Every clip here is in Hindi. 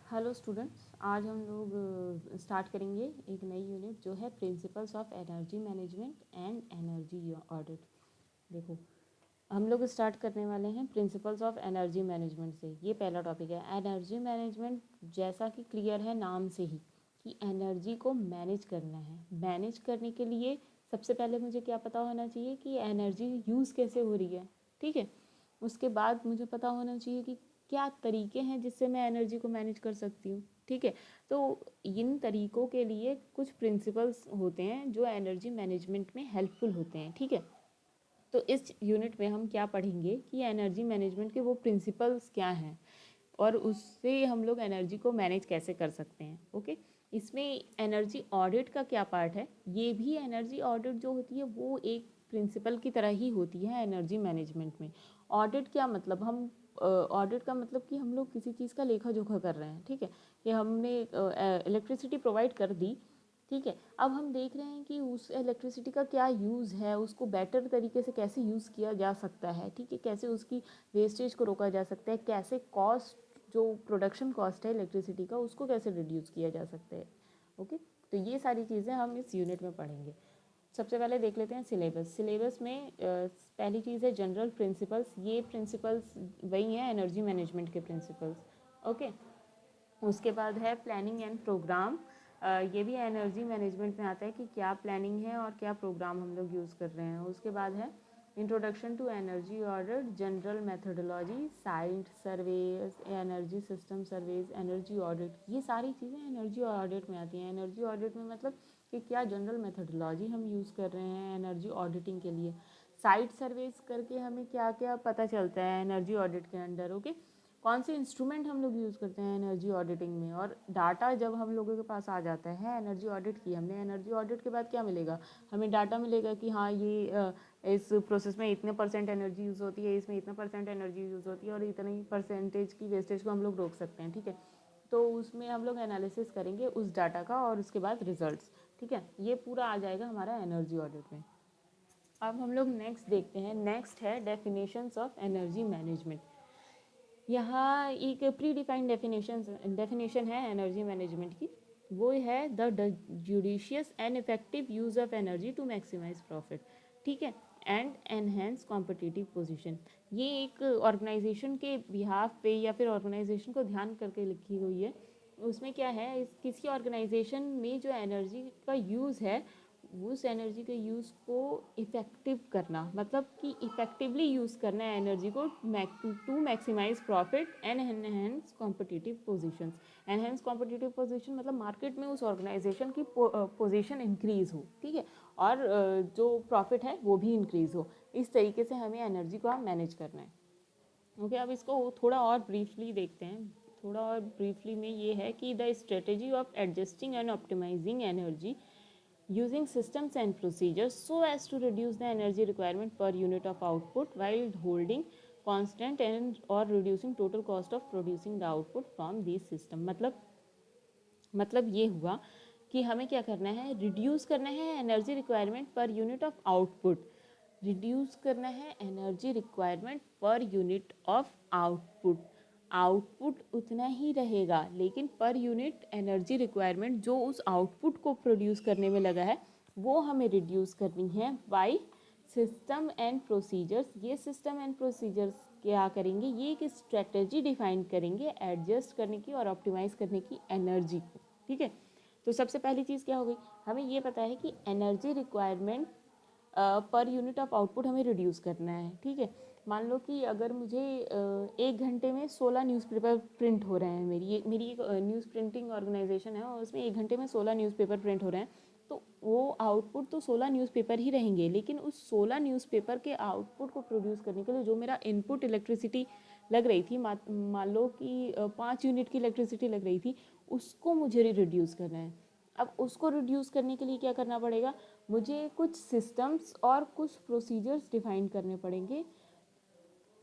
हेलो स्टूडेंट्स, आज हम लोग स्टार्ट करेंगे एक नई यूनिट जो है principles of energy management and energy audit. देखो, हम लोग स्टार्ट करने वाले हैं प्रिंसिपल्स ऑफ एनर्जी मैनेजमेंट से। ये पहला टॉपिक है एनर्जी मैनेजमेंट। जैसा कि क्लियर है नाम से ही कि एनर्जी को मैनेज करना है। मैनेज करने के लिए सबसे पहले मुझे क्या पता होना चाहिए कि एनर्जी यूज़ कैसे हो रही है, ठीक है। उसके बाद मुझे पता होना चाहिए कि क्या तरीके हैं जिससे मैं एनर्जी को मैनेज कर सकती हूँ, ठीक है। तो इन तरीकों के लिए कुछ प्रिंसिपल्स होते हैं जो एनर्जी मैनेजमेंट में हेल्पफुल होते हैं, ठीक है। तो इस यूनिट में हम क्या पढ़ेंगे कि एनर्जी मैनेजमेंट के वो प्रिंसिपल्स क्या हैं और उससे हम लोग एनर्जी को मैनेज कैसे कर सकते हैं, ओके। इसमें एनर्जी ऑडिट का क्या पार्ट है, ये भी एनर्जी ऑडिट जो होती है वो एक प्रिंसिपल की तरह ही होती है एनर्जी मैनेजमेंट में। ऑडिट क्या मतलब, हम ऑडिट का मतलब कि हम लोग किसी चीज़ का लेखा जोखा कर रहे हैं, ठीक है। कि हमने इलेक्ट्रिसिटी प्रोवाइड कर दी, ठीक है। अब हम देख रहे हैं कि उस इलेक्ट्रिसिटी का क्या यूज़ है, उसको बेटर तरीके से कैसे यूज़ किया जा सकता है, ठीक है। कैसे उसकी वेस्टेज को रोका जा सकता है, कैसे कॉस्ट जो प्रोडक्शन कॉस्ट है इलेक्ट्रिसिटी का उसको कैसे रिड्यूस किया जा सकता है, ओके। तो ये सारी चीज़ें हम इस यूनिट में पढ़ेंगे। सबसे पहले देख लेते हैं सिलेबस। सिलेबस में पहली चीज़ है जनरल प्रिंसिपल्स। ये प्रिंसिपल्स वही हैं एनर्जी मैनेजमेंट के प्रिंसिपल्स, ओके। उसके बाद है प्लानिंग एंड प्रोग्राम। ये भी एनर्जी मैनेजमेंट में आता है कि क्या प्लानिंग है और क्या प्रोग्राम हम लोग यूज़ कर रहे हैं। उसके बाद है introduction to energy audit, general methodology, site surveys, energy system surveys, energy audit. ये सारी चीज़ें एनर्जी ऑडिट में आती हैं। एनर्जी ऑडिट में मतलब कि क्या जनरल मेथडोलॉजी हम यूज़ कर रहे हैं एनर्जी ऑडिटिंग के लिए। साइट सर्वेज करके हमें क्या क्या पता चलता है एनर्जी ऑडिट के अंडर, ओके। कौन से इंस्ट्रूमेंट हम लोग यूज़ करते हैं एनर्जी ऑडिटिंग में। और डाटा जब हम लोगों के पास आ जाता है एनर्जी ऑडिट की, हमने एनर्जी ऑडिट के बाद क्या मिलेगा, हमें डाटा मिलेगा कि हाँ ये इस प्रोसेस में इतने % एनर्जी यूज़ होती है, इसमें इतना % एनर्जी यूज़ होती है और इतनी % की वेस्टेज को हम लोग रोक सकते हैं, ठीक है। तो उसमें हम लोग एनालिसिस करेंगे उस डाटा का और उसके बाद रिजल्ट्स, ठीक है। ये पूरा आ जाएगा हमारा एनर्जी ऑडिट में। अब हम लोग नेक्स्ट देखते हैं। नेक्स्ट है डेफिनेशंस ऑफ एनर्जी मैनेजमेंट। यहाँ एक प्री डिफाइंड डेफिनेशन है एनर्जी मैनेजमेंट की। वो है the judicious and effective use of energy to maximise profit, ठीक है, एंड एनहेंस कॉम्पिटिटिव पोजीशन। ये एक ऑर्गेनाइजेशन के बिहाफ पे या फिर ऑर्गेनाइजेशन को ध्यान करके लिखी हुई है। उसमें क्या है, किसी ऑर्गेनाइजेशन में जो एनर्जी का यूज़ है उस एनर्जी के यूज़ को इफ़ेक्टिव करना, मतलब कि इफ़ेक्टिवली यूज़ करना है एनर्जी को to maximise profit and enhance competitive positions. Enhance competitive position मतलब मार्केट में उस ऑर्गेनाइजेशन की पोजीशन इंक्रीज़ हो, ठीक है, और जो प्रॉफिट है वो भी इंक्रीज़ हो। इस तरीके से हमें एनर्जी को मैनेज करना है, ओके। अब इसको थोड़ा और ब्रीफली देखते हैं। थोड़ा और ब्रीफली में ये है कि the strategy of adjusting and optimising energy using systems and procedures so as to reduce the energy requirement per unit of output while holding constant and or reducing total cost of producing the output from these system। मतलब ये हुआ कि हमें क्या करना है, रिड्यूस करना है energy requirement per unit of output. Reduce करना है energy requirement per unit of output. Output उतना ही रहेगा लेकिन पर यूनिट एनर्जी रिक्वायरमेंट जो उस आउटपुट को प्रोड्यूस करने में लगा है वो हमें रिड्यूस करनी है बाय सिस्टम एंड प्रोसीजर्स। ये सिस्टम एंड प्रोसीजर्स क्या करेंगे, ये एक स्ट्रेटेजी डिफाइन करेंगे एडजस्ट करने की और ऑप्टिमाइज करने की एनर्जी को, ठीक है। तो सबसे पहली चीज़ क्या हो गई, हमें ये पता है कि energy requirement per unit of output हमें रिड्यूस करना है, ठीक है। मान लो कि अगर मुझे 1 घंटे में 16 न्यूज़पेपर प्रिंट हो रहे हैं, मेरी एक न्यूज़ प्रिंटिंग ऑर्गेनाइजेशन है और उसमें 1 घंटे में 16 न्यूज़पेपर प्रिंट हो रहे हैं। तो वो आउटपुट तो 16 न्यूज़पेपर ही रहेंगे, लेकिन उस 16 न्यूज़पेपर के आउटपुट को प्रोड्यूस करने के लिए जो मेरा इनपुट इलेक्ट्रिसिटी लग रही थी, मान लो कि 5 यूनिट की इलेक्ट्रिसिटी लग रही थी, उसको मुझे रिड्यूस करना है। अब उसको रिड्यूस करने के लिए क्या करना पड़ेगा, मुझे कुछ सिस्टम्स और कुछ प्रोसीजर्स डिफाइन करने पड़ेंगे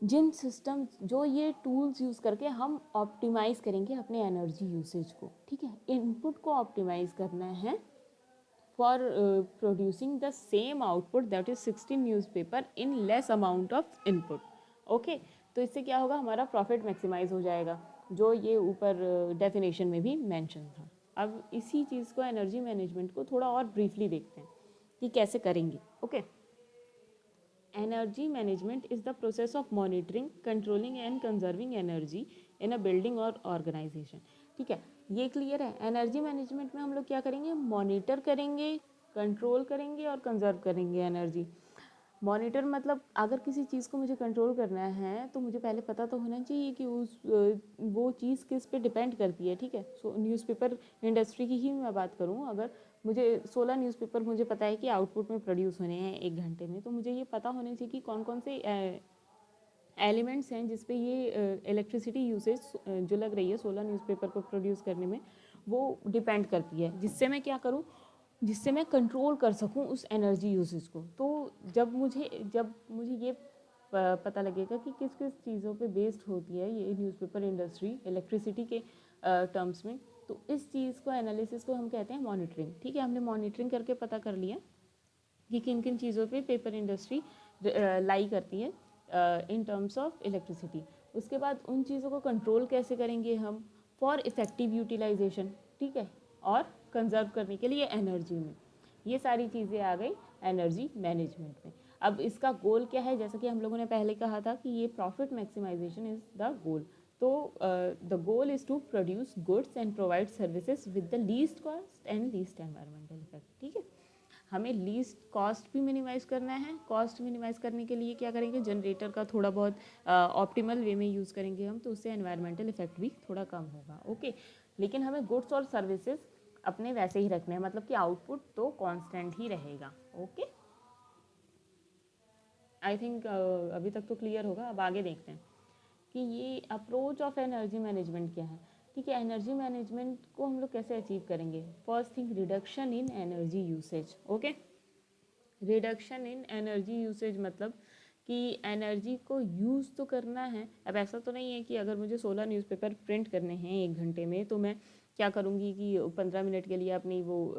जिन सिस्टम जो ये टूल्स यूज़ करके हम ऑप्टिमाइज़ करेंगे अपने एनर्जी यूसेज को, ठीक है। इनपुट को ऑप्टिमाइज़ करना है for producing the same output that is 16 newspaper in less amount of input, okay. तो इससे क्या होगा, हमारा प्रॉफिट मैक्सिमाइज हो जाएगा। जो ये ऊपर डेफिनेशन में भी मेंशन था। अब इसी चीज़ को, एनर्जी मैनेजमेंट को थोड़ा और ब्रीफली देखते हैं कि कैसे करेंगे। Okay, energy management is the process of monitoring, controlling and conserving energy in a building और ऑर्गेनाइजेशन। ठीक है, ये क्लियर है। एनर्जी मैनेजमेंट में हम लोग क्या करेंगे, मॉनिटर करेंगे, कंट्रोल करेंगे और कंजर्व करेंगे एनर्जी। मॉनिटर मतलब अगर किसी चीज़ को मुझे कंट्रोल करना है तो मुझे पहले पता तो होना चाहिए कि वो चीज़ किस पे डिपेंड करती है। ठीक है, सो न्यूज़पेपर इंडस्ट्री की ही मैं बात करूँ, अगर मुझे 16 न्यूज़पेपर मुझे पता है कि आउटपुट में प्रोड्यूस होने हैं 1 घंटे में, तो मुझे ये पता होने चाहिए कि कौन कौन से एलिमेंट्स हैं जिस पे ये इलेक्ट्रिसिटी यूसेज जो लग रही है 16 न्यूज़पेपर को प्रोड्यूस करने में, वो डिपेंड करती है, जिससे मैं क्या करूँ, जिससे मैं कंट्रोल कर सकूं उस एनर्जी यूसेज को। तो जब मुझे ये पता लगेगा कि किस किस चीज़ों पे बेस्ड होती है ये न्यूज़पेपर इंडस्ट्री इलेक्ट्रिसिटी के टर्म्स में, तो इस चीज़ को, एनालिसिस को हम कहते हैं मॉनिटरिंग। ठीक है, हमने मॉनिटरिंग करके पता कर लिया कि किन किन चीज़ों पे पेपर इंडस्ट्री लाई करती है इन टर्म्स ऑफ इलेक्ट्रिसिटी। उसके बाद उन चीज़ों को कंट्रोल कैसे करेंगे हम, फॉर इफ़ेक्टिव यूटिलाइजेशन। ठीक है, और कंजर्व करने के लिए एनर्जी में। ये सारी चीज़ें आ गई एनर्जी मैनेजमेंट में। अब इसका गोल क्या है, जैसा कि हम लोगों ने पहले कहा था कि ये profit maximisation is the goal. तो the goal is to produce goods and provide services with the least cost and least environmental effect. ठीक है, हमें लीस्ट कॉस्ट भी मिनिमाइज करना है। कॉस्ट मिनिमाइज करने के लिए क्या करेंगे, जनरेटर का थोड़ा बहुत ऑप्टिमल वे में यूज़ करेंगे हम, तो उससे एनवायरमेंटल इफेक्ट भी थोड़ा कम होगा। ओके, लेकिन हमें गुड्स और सर्विसेज अपने वैसे ही रखने हैं, मतलब कि आउटपुट तो कांस्टेंट ही रहेगा। ओके, आई थिंक अभी तक तो क्लियर होगा। अब आगे देखते हैं कि ये अप्रोच ऑफ एनर्जी मैनेजमेंट क्या है। ठीक है, एनर्जी मैनेजमेंट को हम लोग कैसे अचीव करेंगे। First thing, reduction in energy usage. Okay, reduction in energy usage मतलब कि एनर्जी को यूज़ तो करना है। अब ऐसा तो नहीं है कि अगर मुझे 16 न्यूज़पेपर प्रिंट करने हैं 1 घंटे में, तो मैं क्या करूँगी कि 15 मिनट के लिए अपनी वो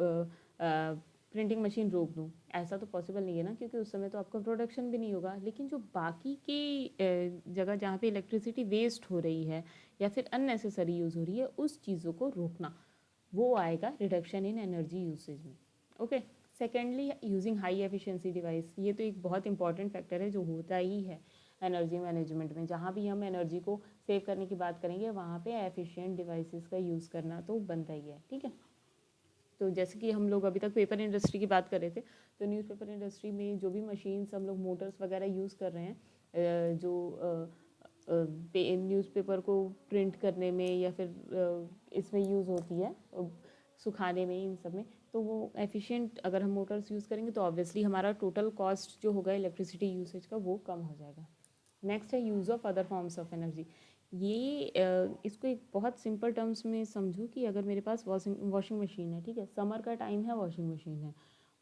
प्रिंटिंग मशीन रोक दूँ। ऐसा तो पॉसिबल नहीं है ना, क्योंकि उस समय तो आपका प्रोडक्शन भी नहीं होगा। लेकिन जो बाकी की जगह जहाँ पे इलेक्ट्रिसिटी वेस्ट हो रही है या फिर अननेसेसरी यूज़ हो रही है, उस चीज़ों को रोकना, वो आएगा रिडक्शन इन एनर्जी यूसेज में। Okay, secondly, using high efficiency device. ये तो एक बहुत इंपॉर्टेंट फैक्टर है जो होता ही है एनर्जी मैनेजमेंट में। जहाँ भी हम एनर्जी को सेव करने की बात करेंगे, वहाँ पे एफिशिएंट डिवाइसेस का यूज़ करना तो बनता ही है। ठीक है, तो जैसे कि हम लोग अभी तक पेपर इंडस्ट्री की बात कर रहे थे, तो न्यूज़पेपर इंडस्ट्री में जो भी मशीन्स हम लोग मोटर्स वगैरह यूज़ कर रहे हैं, जो न्यूज़पेपर को प्रिंट करने में या फिर इसमें यूज़ होती है, सुखाने में, इन सब में, तो वो एफिशिएंट अगर हम मोटर्स यूज़ करेंगे तो ऑब्वियसली हमारा टोटल कॉस्ट जो होगा इलेक्ट्रिसिटी यूसेज का, वो कम हो जाएगा। नेक्स्ट है use of other forms of energy. ये इसको एक बहुत सिंपल टर्म्स में समझो कि अगर मेरे पास वॉशिंग मशीन है, ठीक है, समर का टाइम है, वॉशिंग मशीन है,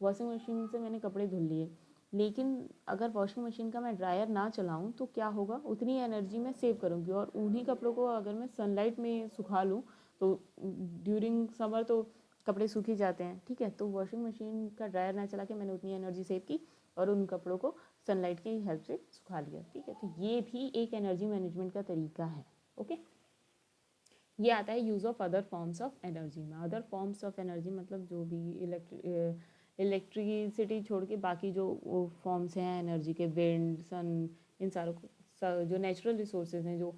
वॉशिंग मशीन से मैंने कपड़े धुल लिए, लेकिन अगर वॉशिंग मशीन का मैं ड्रायर ना चलाऊं तो क्या होगा, उतनी एनर्जी मैं सेव करूंगी। और उन्हीं कपड़ों को अगर मैं सनलाइट में सुखा लूँ, तो ड्यूरिंग समर तो कपड़े सूख ही जाते हैं। ठीक है, तो वॉशिंग मशीन का ड्रायर ना चला के मैंने उतनी एनर्जी सेव की और उन कपड़ों को सनलाइट की हेल्प से सुखा लिया। ठीक है, तो ये भी एक एनर्जी मैनेजमेंट का तरीका है। ओके, ये आता है use of other forms of energy में। अदर फॉर्म्स ऑफ एनर्जी मतलब जो भी इलेक्ट्रिसिटी छोड़ के बाकी जो फॉर्म्स हैं एनर्जी के, विंड, सन, इन सारों को, जो नेचुरल रिसोर्सेज हैं जो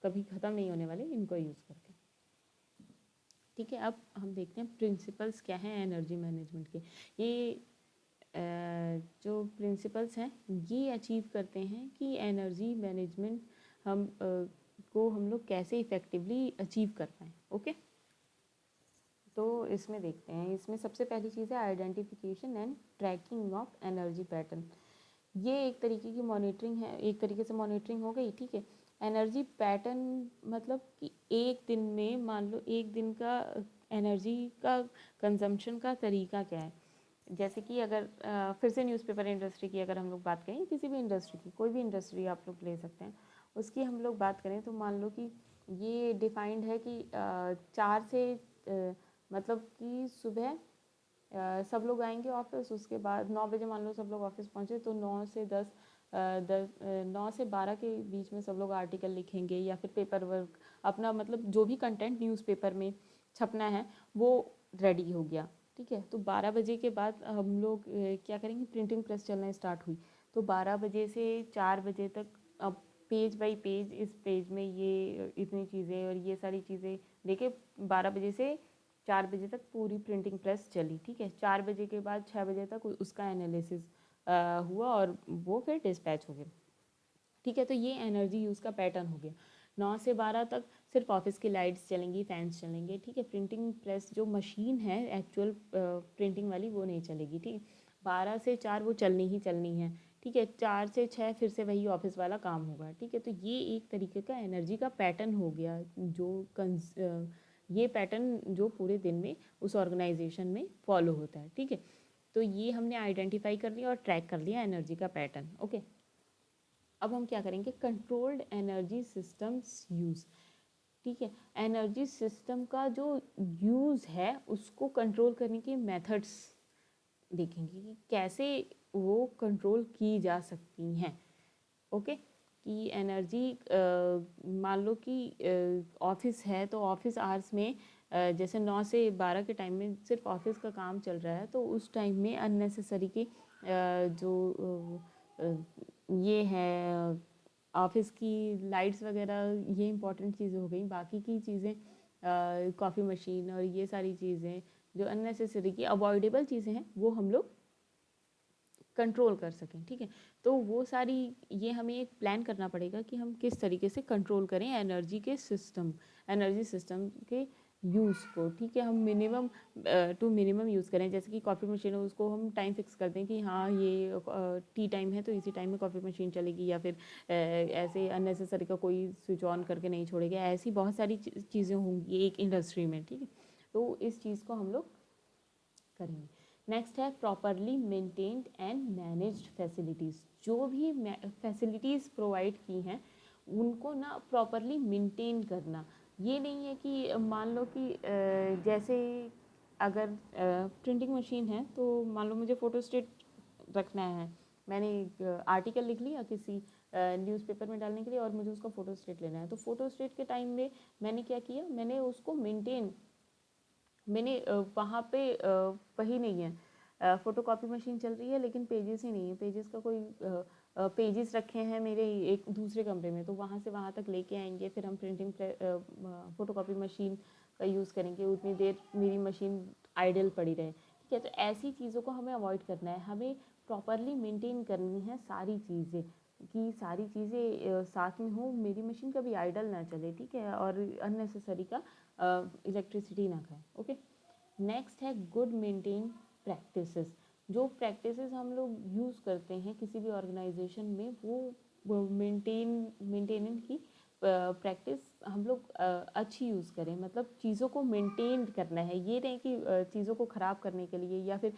कभी ख़त्म नहीं होने वाले, इनको यूज़ करके। ठीक है, अब हम देखते हैं प्रिंसिपल्स क्या हैं एनर्जी मैनेजमेंट के। ये जो प्रिंसिपल्स हैं ये अचीव करते हैं कि एनर्जी मैनेजमेंट को हम लोग कैसे इफ़ेक्टिवली अचीव कर पाएँ। ओके, तो इसमें देखते हैं। इसमें सबसे पहली चीज़ है identification and tracking of energy pattern. ये एक तरीके की मॉनिटरिंग है, एक तरीके से मॉनिटरिंग हो गई। ठीक है, एनर्जी पैटर्न मतलब कि एक दिन में मान लो एक दिन का एनर्जी का कंजम्पशन का तरीका क्या है। जैसे कि अगर फिर से न्यूज़पेपर इंडस्ट्री की अगर हम लोग बात करें, किसी भी इंडस्ट्री की, कोई भी इंडस्ट्री आप लोग ले सकते हैं, उसकी हम लोग बात करें तो मान लो कि ये डिफाइंड है कि 4 से मतलब कि सुबह सब लोग आएंगे ऑफिस, उसके बाद 9 बजे मान लो सब लोग ऑफिस पहुँचे, तो 9 से 10 9 से 12 के बीच में सब लोग आर्टिकल लिखेंगे या फिर पेपर वर्क, अपना मतलब जो भी कंटेंट न्यूज़पेपर में छपना है वो रेडी हो गया। ठीक है, तो 12 बजे के बाद हम लोग क्या करेंगे, प्रिंटिंग प्रेस चलना स्टार्ट हुई, तो 12 बजे से 4 बजे तक अब पेज बाय पेज, इस पेज में ये इतनी चीज़ें और ये सारी चीज़ें देके 12 बजे से 4 बजे तक पूरी प्रिंटिंग प्रेस चली। ठीक है, 4 बजे के बाद 6 बजे तक उसका एनालिसिस हुआ और वो फिर डिस्पैच हो गया। ठीक है, तो ये एनर्जी यूज़ का पैटर्न हो गया। 9 से 12 तक सिर्फ ऑफिस की लाइट्स चलेंगी, फैंस चलेंगे। ठीक है, प्रिंटिंग प्रेस जो मशीन है एक्चुअल प्रिंटिंग वाली वो नहीं चलेगी। ठीक है, 12 से 4 वो चलनी ही चलनी है। ठीक है, 4 से 6 फिर से वही ऑफिस वाला काम होगा। ठीक है, तो ये एक तरीके का एनर्जी का पैटर्न हो गया, जो ये पैटर्न जो पूरे दिन में उस ऑर्गेनाइजेशन में फॉलो होता है। ठीक है, तो ये हमने आइडेंटिफाई कर लिया और ट्रैक कर लिया एनर्जी का पैटर्न। ओके, अब हम क्या करेंगे, कंट्रोल्ड एनर्जी सिस्टम्स यूज़। ठीक है, एनर्जी सिस्टम का जो यूज़ है उसको कंट्रोल करने के मेथड्स देखेंगे कि कैसे वो कंट्रोल की जा सकती हैं। ओके, कि एनर्जी मान लो कि ऑफिस है तो ऑफिस आवर्स में जैसे 9 से 12 के टाइम में सिर्फ ऑफिस का काम चल रहा है, तो उस टाइम में अननेसेसरी के जो ये है ऑफिस की लाइट्स वगैरह, ये इंपॉर्टेंट चीज़ें हो गई। बाकी की चीज़ें कॉफ़ी मशीन और ये सारी चीज़ें जो अननेसेसरी की अवॉइडेबल चीज़ें हैं वो हम लोग कंट्रोल कर सकें। ठीक है, तो वो सारी ये हमें एक प्लान करना पड़ेगा कि हम किस तरीके से कंट्रोल करें एनर्जी सिस्टम के यूज़ को। ठीक है, हम मिनिमम टू मिनिमम यूज़ करें। जैसे कि कॉफ़ी मशीन है, उसको हम टाइम फिक्स कर दें कि हाँ ये टी टाइम है तो इसी टाइम में कॉफ़ी मशीन चलेगी, या फिर ऐसे अननेसेसरी का कोई स्विच ऑन करके नहीं छोड़ेगा। ऐसी बहुत सारी चीज़ें होंगी एक इंडस्ट्री में। ठीक है, तो इस चीज़ को हम लोग करेंगे। नेक्स्ट है properly maintained and managed facilities. जो भी फैसिलिटीज़ प्रोवाइड की हैं उनको ना प्रॉपरली मेंटेन करना। ये नहीं है कि मान लो कि जैसे अगर प्रिंटिंग मशीन है तो मान लो मुझे फ़ोटोस्टेट रखना है, मैंने एक आर्टिकल लिख लिया किसी न्यूज़पेपर में डालने के लिए और मुझे उसका फ़ोटोस्टेट लेना है, तो फ़ोटोस्टेट के टाइम में मैंने क्या किया, मैंने उसको मेंटेन, मैंने वहाँ पे वही नहीं है, फ़ोटोकॉपी मशीन चल रही है लेकिन पेजेस ही नहीं है, पेजेस का कोई पेजेस रखे हैं मेरे एक दूसरे कमरे में, तो वहाँ से वहाँ तक लेके आएंगे, फिर हम प्रिंटिंग फ़ोटोकॉपी मशीन का यूज़ करेंगे, उतनी देर मेरी मशीन आइडल पड़ी रहे। ठीक है, तो ऐसी चीज़ों को हमें अवॉइड करना है, हमें प्रॉपरली मेंटेन करनी है सारी चीज़ें, कि सारी चीज़ें साथ में हो, मेरी मशीन कभी आइडल ना चले। ठीक है, और अननेसेसरी का इलेक्ट्रिसिटी ना खाए। ओके, नेक्स्ट है गुड मेंटेन प्रैक्टिसेस। जो प्रैक्टिसेस हम लोग यूज़ करते हैं किसी भी ऑर्गेनाइजेशन में, वो मेंटेनेंस की प्रैक्टिस हम लोग अच्छी यूज़ करें, मतलब चीज़ों को मेंटेन करना है, ये नहीं कि चीज़ों को ख़राब करने के लिए या फिर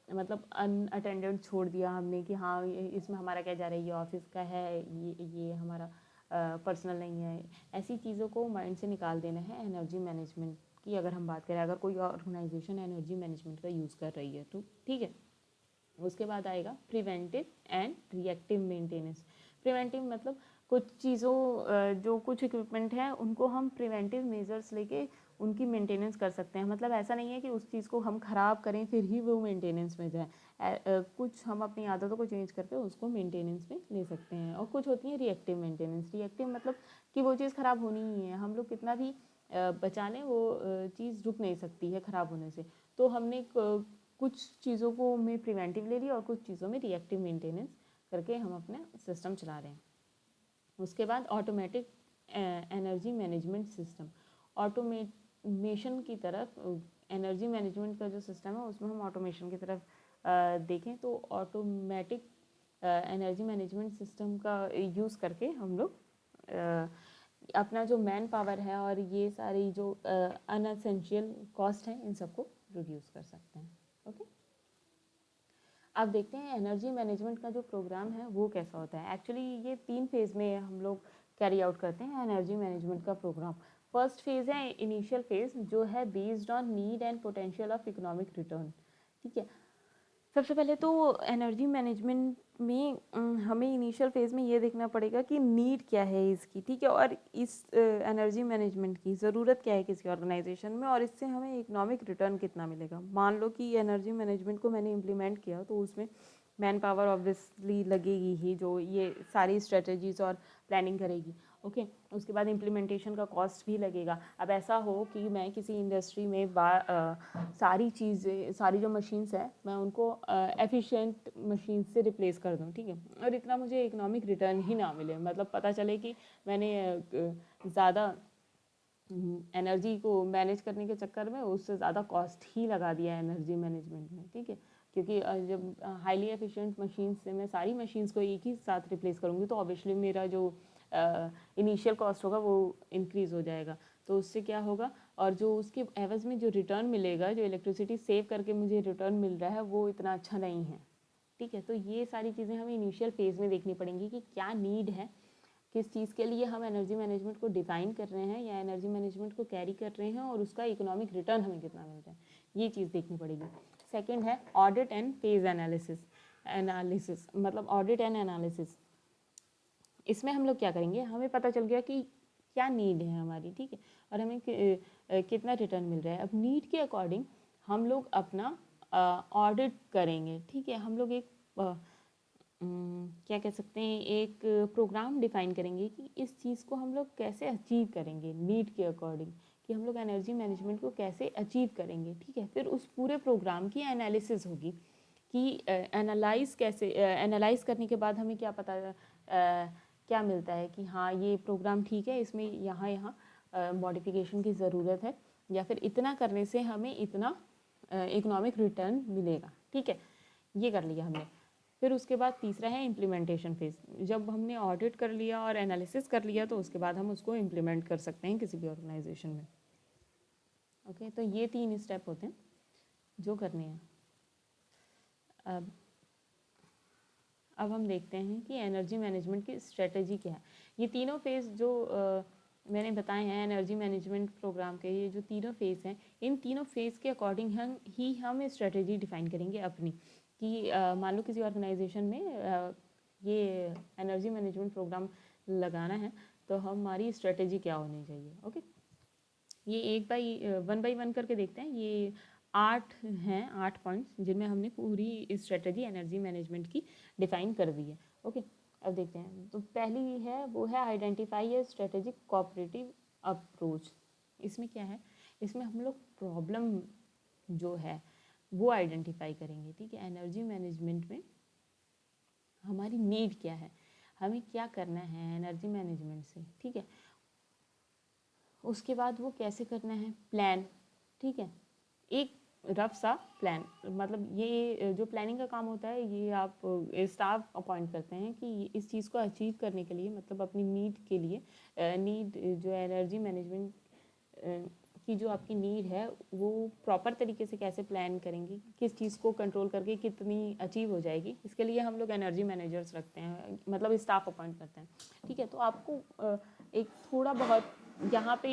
मतलब अनअटेंडेड छोड़ दिया हमने कि हाँ इसमें हमारा क्या जा रहा है, ये ऑफिस का है, ये हमारा पर्सनल नहीं है। ऐसी चीज़ों को माइंड से निकाल देना है। एनर्जी मैनेजमेंट की अगर हम बात करें, अगर कोई ऑर्गेनाइजेशन एनर्जी मैनेजमेंट का यूज़ कर रही है तो ठीक है। उसके बाद आएगा preventive and reactive maintenance. Preventive मतलब कुछ चीज़ों जो कुछ इक्विपमेंट है उनको हम प्रिवेंटिव मेजर्स लेके उनकी मेंटेनेंस कर सकते हैं। मतलब ऐसा नहीं है कि उस चीज़ को हम ख़राब करें फिर ही वो मेंटेनेंस में जाए, कुछ हम अपनी आदतों को चेंज करके उसको मेंटेनेंस में ले सकते हैं। और कुछ होती है रिएक्टिव मेंटेनेंस। रिएक्टिव मतलब कि वो चीज़ ख़राब होनी ही है, हम लोग कितना भी बचा लें वो चीज़ रुक नहीं सकती है ख़राब होने से। तो हमने कुछ चीज़ों को में प्रिवेंटिव ले लिया और कुछ चीज़ों में रिएक्टिव मेंटेनेंस करके हम अपना सिस्टम चला रहे हैं। उसके बाद automatic energy management system. Automation की तरफ, एनर्जी मैनेजमेंट का जो सिस्टम है उसमें हम ऑटोमेशन की तरफ देखें तो ऑटोमेटिक एनर्जी मैनेजमेंट सिस्टम का यूज़ करके हम लोग अपना जो मैन पावर है और ये सारी जो अनएसेंशियल कॉस्ट है इन सबको रिड्यूस कर सकते हैं। ओके, अब देखते हैं एनर्जी मैनेजमेंट का जो प्रोग्राम है वो कैसा होता है। एक्चुअली ये 3 फेज़ में हम लोग कैरी आउट करते हैं एनर्जी मैनेजमेंट का प्रोग्राम। फर्स्ट फेज़ है इनिशियल फेज़, जो है based on need and potential of economic return. ठीक है, सबसे पहले तो एनर्जी मैनेजमेंट में हमें इनिशियल फेज़ में ये देखना पड़ेगा कि नीड क्या है इसकी, ठीक है, और इस एनर्जी मैनेजमेंट की ज़रूरत क्या है किसी ऑर्गेनाइजेशन में, और इससे हमें इकोनॉमिक रिटर्न कितना मिलेगा। मान लो कि एनर्जी मैनेजमेंट को मैंने इम्प्लीमेंट किया तो उसमें मैन पावर ऑब्वियसली लगेगी ही, जो ये सारी स्ट्रेटजीज़ और प्लानिंग करेगी। ओके, उसके बाद इम्प्लीमेंटेशन का कॉस्ट भी लगेगा। अब ऐसा हो कि मैं किसी इंडस्ट्री में सारी चीज़ें, सारी जो मशीन्स हैं मैं उनको एफिशिएंट मशीन से रिप्लेस कर दूं, ठीक है, और इतना मुझे इकोनॉमिक रिटर्न ही ना मिले, मतलब पता चले कि मैंने ज़्यादा एनर्जी को मैनेज करने के चक्कर में उससे ज़्यादा कॉस्ट ही लगा दिया एनर्जी मैनेजमेंट में, ठीक है, क्योंकि जब हाईली एफिशिएंट मशीन्स से मैं सारी मशीन्स को एक ही साथ रिप्लेस करूँगी तो ऑब्वियसली मेरा जो इनिशियल कॉस्ट होगा वो इंक्रीज़ हो जाएगा। तो उससे क्या होगा, और जो उसके एवज़ में जो रिटर्न मिलेगा, जो इलेक्ट्रिसिटी सेव करके मुझे रिटर्न मिल रहा है वो इतना अच्छा नहीं है, ठीक है। तो ये सारी चीज़ें हमें इनिशियल फेज़ में देखनी पड़ेंगी कि क्या नीड है, किस चीज़ के लिए हम एनर्जी मैनेजमेंट को डिज़ाइन कर रहे हैं या एनर्जी मैनेजमेंट को कैरी कर रहे हैं, और उसका इकोनॉमिक रिटर्न हमें कितना मिल रहा है, ये चीज़ देखनी पड़ेगी। सेकंड है ऑडिट एंड फेज एनालिसिस मतलब ऑडिट एंड एनालिसिस। इसमें हम लोग क्या करेंगे, हमें पता चल गया कि क्या नीड है हमारी, ठीक है, और हमें कितना रिटर्न मिल रहा है। अब नीड के अकॉर्डिंग हम लोग अपना ऑडिट करेंगे, ठीक है, हम लोग एक क्या कह सकते हैं, एक प्रोग्राम डिफाइन करेंगे कि इस चीज़ को हम लोग कैसे अचीव करेंगे नीड के अकॉर्डिंग, कि हम लोग एनर्जी मैनेजमेंट को कैसे अचीव करेंगे, ठीक है। फिर उस पूरे प्रोग्राम की एनालिसिस होगी कि एनालाइज करने के बाद हमें क्या पता क्या मिलता है कि हाँ ये प्रोग्राम ठीक है, इसमें यहाँ यहाँ मॉडिफिकेशन की ज़रूरत है, या फिर इतना करने से हमें इतना इकोनॉमिक रिटर्न मिलेगा, ठीक है, ये कर लिया हमने। फिर उसके बाद तीसरा है इम्प्लीमेंटेशन फेज़। जब हमने ऑडिट कर लिया और एनालिसिस कर लिया तो उसके बाद हम उसको इम्प्लीमेंट कर सकते हैं किसी भी ऑर्गेनाइजेशन में। ओके, तो ये 3 स्टेप होते हैं जो करने हैं। अब हम देखते हैं कि एनर्जी मैनेजमेंट की स्ट्रेटजी क्या है। ये तीनों फेज़ जो मैंने बताए हैं एनर्जी मैनेजमेंट प्रोग्राम के, ये जो तीनों फेज़ हैं, इन तीनों फेज़ के अकॉर्डिंग हम स्ट्रेटजी डिफाइन करेंगे अपनी, कि मान लो किसी ऑर्गेनाइजेशन में ये एनर्जी मैनेजमेंट प्रोग्राम लगाना है तो हमारी स्ट्रेटजी क्या होनी चाहिए। ओके, ये वन बाई वन करके देखते हैं। ये 8 हैं, 8 पॉइंट्स जिनमें हमने पूरी स्ट्रेटजी एनर्जी मैनेजमेंट की डिफाइन कर दी है। ओके, अब देखते हैं। तो पहली है वो है identify A strategic cooperative approach. इसमें क्या है, इसमें हम लोग प्रॉब्लम जो है वो आइडेंटिफाई करेंगे, ठीक है। एनर्जी मैनेजमेंट में हमारी नीड क्या है, हमें क्या करना है एनर्जी मैनेजमेंट से, ठीक है। उसके बाद वो कैसे करना है, प्लान, ठीक है, एक रफ सा प्लान, मतलब ये जो प्लानिंग का काम होता है ये आप स्टाफ अपॉइंट करते हैं कि इस चीज़ को अचीव करने के लिए, मतलब अपनी नीड के लिए, नीड जो एनर्जी मैनेजमेंट की जो आपकी नीड है वो प्रॉपर तरीके से कैसे प्लान करेंगी, किस चीज़ को कंट्रोल करके कितनी अचीव हो जाएगी, इसके लिए हम लोग एनर्जी मैनेजर्स रखते हैं, मतलब स्टाफ अपॉइंट करते हैं, ठीक है। तो आपको एक थोड़ा बहुत यहाँ पे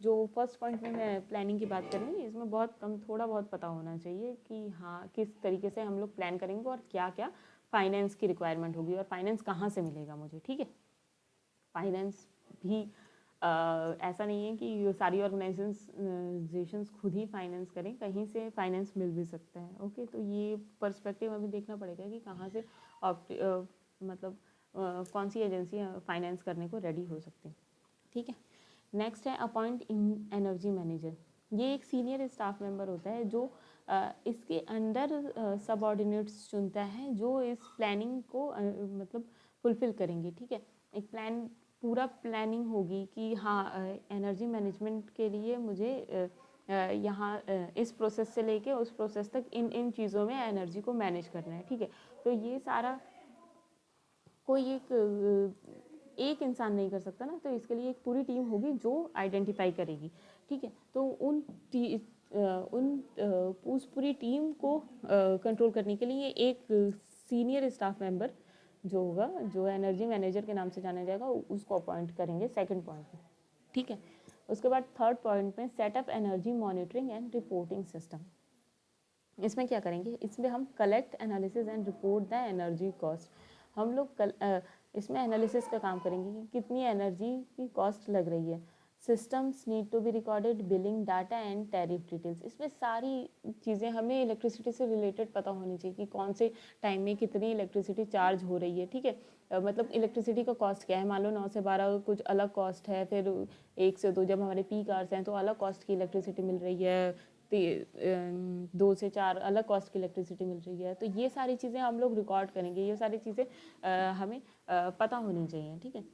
जो फर्स्ट पॉइंट में मैं प्लानिंग की बात करूँगी इसमें बहुत कम थोड़ा बहुत पता होना चाहिए कि हाँ किस तरीके से हम लोग प्लान करेंगे और क्या क्या फाइनेंस की रिक्वायरमेंट होगी और फाइनेंस कहाँ से मिलेगा मुझे, ठीक है। फाइनेंस भी ऐसा नहीं है कि सारी ऑर्गेनाइजेशंस खुद ही फाइनेंस करें, कहीं से फाइनेंस मिल भी सकता है। ओके, तो ये पर्सपेक्टिव अभी देखना पड़ेगा कि कहाँ से मतलब कौन सी एजेंसी फाइनेंस करने को रेडी हो सकती है, ठीक है। नेक्स्ट है अपॉइंट इन एनर्जी मैनेजर। ये एक सीनियर स्टाफ मेंबर होता है जो इसके अंडर सबऑर्डिनेट्स चुनता है जो इस प्लानिंग को मतलब फुलफिल करेंगे, ठीक है। एक पूरा प्लानिंग होगी कि हाँ एनर्जी मैनेजमेंट के लिए मुझे यहाँ इस प्रोसेस से लेके उस प्रोसेस तक इन इन चीज़ों में एनर्जी को मैनेज करना है, ठीक है। तो ये सारा कोई एक इंसान नहीं कर सकता ना, तो इसके लिए एक पूरी टीम होगी जो आइडेंटिफाई करेगी, ठीक है। तो उस पूरी टीम को कंट्रोल करने के लिए एक सीनियर स्टाफ मेंबर जो होगा, जो एनर्जी मैनेजर के नाम से जाना जाएगा, उसको अपॉइंट करेंगे सेकंड पॉइंट में, ठीक है। उसके बाद थर्ड पॉइंट में setup energy monitoring and reporting system. इसमें क्या करेंगे, इसमें हम collect, analysis and report the energy cost. हम लोग इसमें एनालिसिस का काम करेंगे कि कितनी एनर्जी की कॉस्ट लग रही है। Systems need to be recorded, billing data and tariff details. इसमें सारी चीज़ें हमें इलेक्ट्रिसिटी से रिलेटेड पता होनी चाहिए कि कौन से टाइम में कितनी इलेक्ट्रिसिटी चार्ज हो रही है, ठीक है। मतलब इलेक्ट्रिसिटी का कॉस्ट क्या है, मान लो 9 से 12 कुछ अलग कॉस्ट है, फिर 1 से 2 जब हमारे पीक आवर्स हैं तो अलग कॉस्ट की इलेक्ट्रिसिटी मिल रही है, 2 से 4 अलग कॉस्ट की इलेक्ट्रिसिटी मिल रही है। तो ये सारी चीज़ें हम लोग रिकॉर्ड करेंगे, ये सारी चीज़ें हमें पता होनी चाहिए, ठीक है।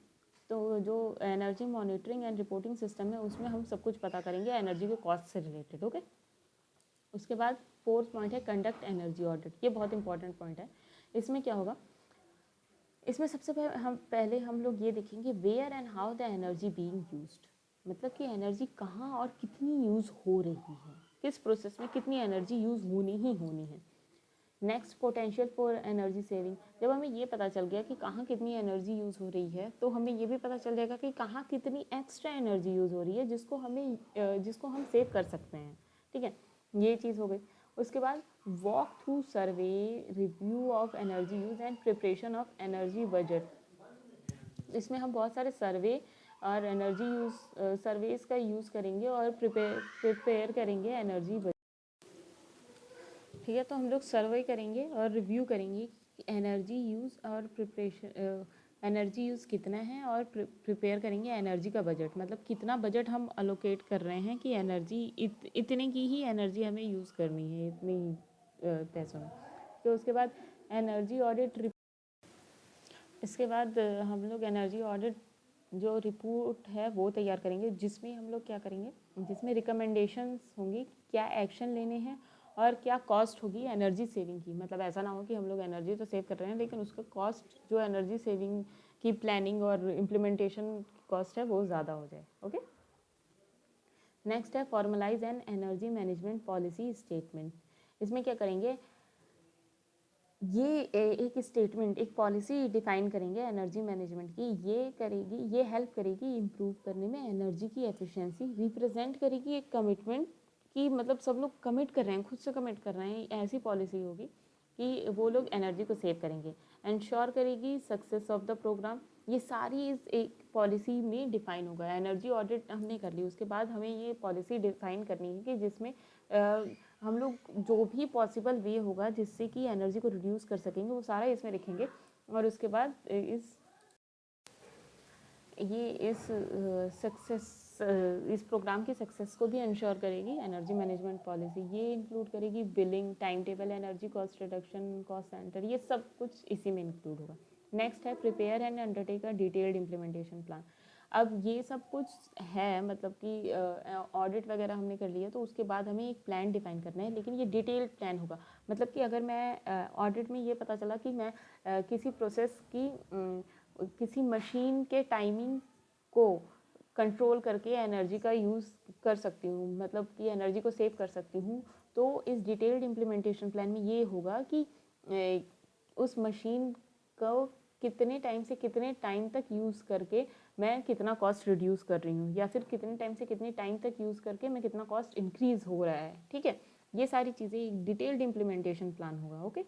तो जो energy monitoring and reporting system है उसमें हम सब कुछ पता करेंगे एनर्जी के कॉस्ट से रिलेटेड, ओके। उसके बाद 4th पॉइंट है कंडक्ट एनर्जी ऑडिट। ये बहुत इंपॉर्टेंट पॉइंट है। इसमें क्या होगा, इसमें सबसे पहले हम लोग ये देखेंगे where and how the energy being used. मतलब कि एनर्जी कहाँ और कितनी यूज़ हो रही है, किस प्रोसेस में कितनी एनर्जी यूज़ होनी ही होनी है। Next, potential for energy saving. जब हमें ये पता चल गया कि कहाँ कितनी एनर्जी यूज़ हो रही है तो हमें ये भी पता चल जाएगा कि कहाँ कितनी एक्स्ट्रा एनर्जी यूज़ हो रही है जिसको हम सेव कर सकते हैं, ठीक है। ये चीज़ हो गई। उसके बाद walk through survey, review of energy use and preparation of energy budget. इसमें हम बहुत सारे सर्वे और एनर्जी यूज सर्वेस का यूज़ करेंगे और प्रिपेयर करेंगे एनर्जी बजट, ठीक है। तो हम लोग सर्वे करेंगे और रिव्यू करेंगे कि एनर्जी यूज़ और प्रिपरेशन, एनर्जी यूज़ कितना है, और प्रिपेयर करेंगे एनर्जी का बजट। मतलब कितना बजट हम अलोकेट कर रहे हैं कि एनर्जी इतने की ही एनर्जी हमें यूज़ करनी है, इतने ही पैसों में। तो उसके बाद एनर्जी ऑडिट, इसके बाद हम लोग एनर्जी ऑडिट जो रिपोर्ट है वो तैयार करेंगे, जिसमें हम लोग क्या करेंगे, जिसमें रिकमेंडेशंस होंगी क्या एक्शन लेने हैं और क्या कॉस्ट होगी एनर्जी सेविंग की। मतलब ऐसा ना हो कि हम लोग एनर्जी तो सेव कर रहे हैं लेकिन उसका कॉस्ट जो एनर्जी सेविंग की प्लानिंग और इम्प्लीमेंटेशन कॉस्ट है वो ज़्यादा हो जाए, ओके। नेक्स्ट है formalise an energy management policy statement. इसमें क्या करेंगे, ये एक स्टेटमेंट, एक पॉलिसी डिफाइन करेंगे एनर्जी मैनेजमेंट की। ये हेल्प करेगी इम्प्रूव करने में एनर्जी की एफिशिएंसी, रिप्रेजेंट करेगी एक कमिटमेंट कि मतलब सब लोग कमिट कर रहे हैं, खुद से कमिट कर रहे हैं। ऐसी पॉलिसी होगी कि वो लोग एनर्जी को सेव करेंगे। एंश्योर करेगी सक्सेस ऑफ द प्रोग्राम। ये सारी इस एक पॉलिसी में डिफाइन होगा। एनर्जी ऑडिट हमने कर ली, उसके बाद हमें ये पॉलिसी डिफाइन करनी है कि जिसमें हम लोग जो भी पॉसिबल वे होगा जिससे कि एनर्जी को रिड्यूस कर सकेंगे वो सारा इसमें लिखेंगे। और उसके बाद इस प्रोग्राम की सक्सेस को भी इंश्योर करेगी एनर्जी मैनेजमेंट पॉलिसी। ये इंक्लूड करेगी billing, time table, energy cost reduction, cost centre, ये सब कुछ इसी में इंक्लूड होगा। नेक्स्ट है prepare and undertake a detailed implementation plan. अब ये सब कुछ है, मतलब कि ऑडिट वगैरह हमने कर लिया तो उसके बाद हमें एक प्लान डिफाइन करना है, लेकिन ये डिटेल्ड प्लान होगा। मतलब कि अगर मैं ऑडिट में ये पता चला कि मैं किसी प्रोसेस की किसी मशीन के टाइमिंग को कंट्रोल करके एनर्जी का यूज़ कर सकती हूँ, मतलब कि एनर्जी को सेव कर सकती हूँ, तो इस डिटेल्ड इम्प्लीमेंटेशन प्लान में ये होगा कि उस मशीन को कितने टाइम से कितने टाइम तक यूज़ करके मैं कितना कॉस्ट रिड्यूस कर रही हूँ, या फिर कितने टाइम से कितने टाइम तक यूज़ करके मैं कितना कॉस्ट इंक्रीज़ हो रहा है, ठीक है। ये सारी चीज़ें एक डिटेल्ड इम्प्लीमेंटेशन प्लान होगा, ओके।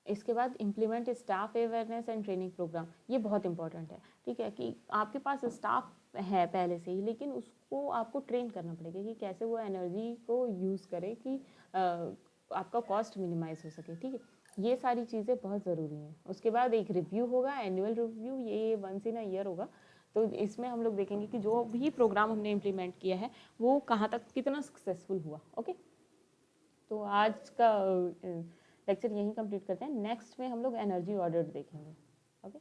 इसके बाद implement staff awareness and training programme. ये बहुत इंपॉर्टेंट है, ठीक है, कि आपके पास स्टाफ है पहले से ही, लेकिन उसको आपको ट्रेन करना पड़ेगा कि कैसे वो एनर्जी को यूज़ करे कि आपका कॉस्ट मिनिमाइज हो सके, ठीक है। ये सारी चीज़ें बहुत ज़रूरी हैं। उसके बाद एक रिव्यू होगा, एनुअल रिव्यू, ये वंस इन अ ईयर होगा। तो इसमें हम लोग देखेंगे कि जो भी प्रोग्राम हमने इम्प्लीमेंट किया है वो कहाँ तक कितना सक्सेसफुल हुआ, ओके। तो आज का लेक्चर यहीं कंप्लीट करते हैं। नेक्स्ट में हम लोग एनर्जी ऑडिट देखेंगे, ओके।